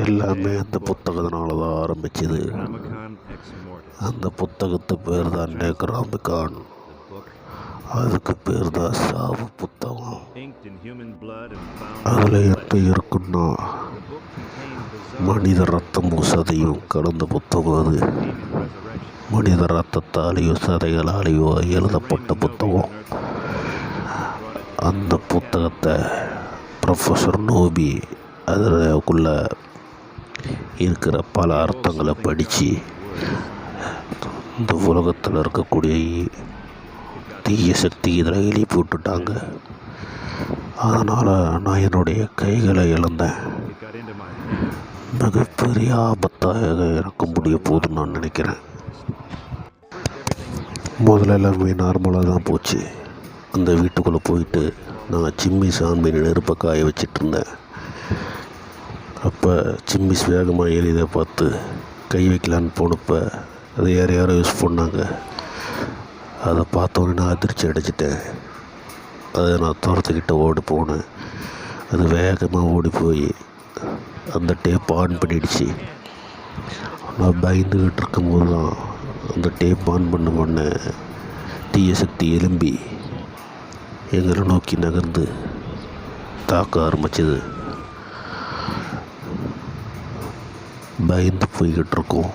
எல்லாமே அந்த புத்தகத்தினால தான் ஆரம்பிச்சுது. அந்த புத்தகத்து பேர் தான் நெக்ராமிகான். அதுக்கு பேர் தான் சாவு புத்தகம். அதில் என்ன இருக்குன்னா மனித ரத்தமும் சதையும் கலந்த புத்தகம். அது மனித ரத்தத்தாலேயோ சதைகளாலேயோ எழுதப்பட்ட புத்தகம். அந்த புத்தகத்தை ப்ரொஃபஸர் நோபி அதுக்குள்ள இருக்கிற பல அர்த்தங்களை படித்து இந்த உலகத்தில் இருக்கக்கூடிய தீய சக்தி இதில் எழுப்பி விட்டுட்டாங்க. அதனால் நான் என்னுடைய கைகளை இழந்தேன். மிகப்பெரிய ஆபத்தாக எனக்கு முடிய போகுதுன்னு நான் நினைக்கிறேன். முதல்ல எல்லாமே நார்மலாக தான் போச்சு. அந்த வீட்டுக்குள்ளே போயிட்டு நான் சிம்மிஸ் ஆன் பண்ணி நெருப்பை காய வச்சிட்ருந்தேன். அப்போ சிம்மிஸ் வேகமாக எரியதை பார்த்து கை வைக்கலான்னு போனப்போ அதை யாரோ யூஸ் பண்ணாங்க. அதை பார்த்தோன்னே நான் அதிர்ச்சி அடைச்சிட்டேன். அதை நான் துரத்துக்கிட்ட ஓடி போனேன். அது வேகமாக ஓடி போய் அந்த டேப் ஆன் பண்ணிடுச்சு. நான் பயந்துக்கிட்டு இருக்கும்போது தான் அந்த டேப் ஆன் பண்ண தீய சக்தி எலும்பி எங்களை நோக்கி நகர்ந்து தாக்க ஆரம்பிச்சது. பயந்து போய்கிட்டு இருக்கோம்.